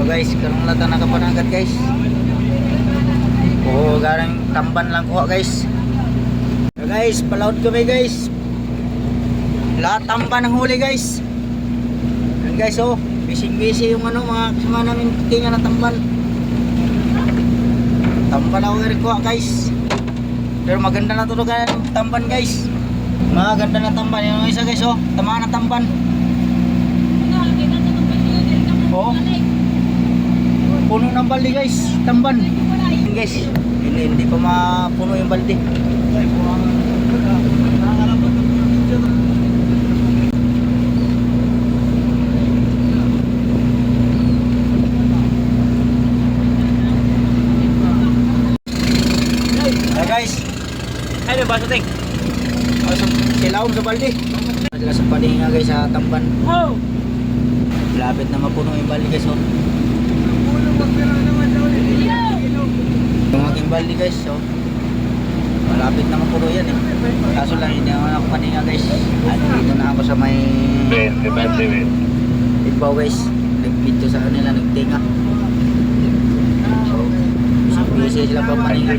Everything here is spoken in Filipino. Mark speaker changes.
Speaker 1: guys, karong lata nakapanangkat guys. Oo, garang tamban lang kuha guys. So guys, palaut kami guys. Lahat tamban ng huli guys. Yan guys, oh, busy yung ano, mga kasama namin tinga na tamban. Tamban ako rin kuha guys. Pero maganda na tulog ang tamban guys. Maganda na tamban. Yung isa guys, oh, tama na tamban. Oh, puno ng balde guys, tamban. Guys, hindi pa mapuno yung balde. Guys,
Speaker 2: Ay, may baso ting.
Speaker 1: silawom sa balde. Sila sa palinga guys sa tamban.
Speaker 2: Oh!
Speaker 1: Lapit na mapuno yung balde guys, oh. Yung aking balde guys, oh. Malapit na mapuno yan eh. Kaso lang hindi naman ako paninga guys. Dito na ako sa may ibaw guys. Nagpito sa kanila, nagtinga. So, busy sila pa paninga.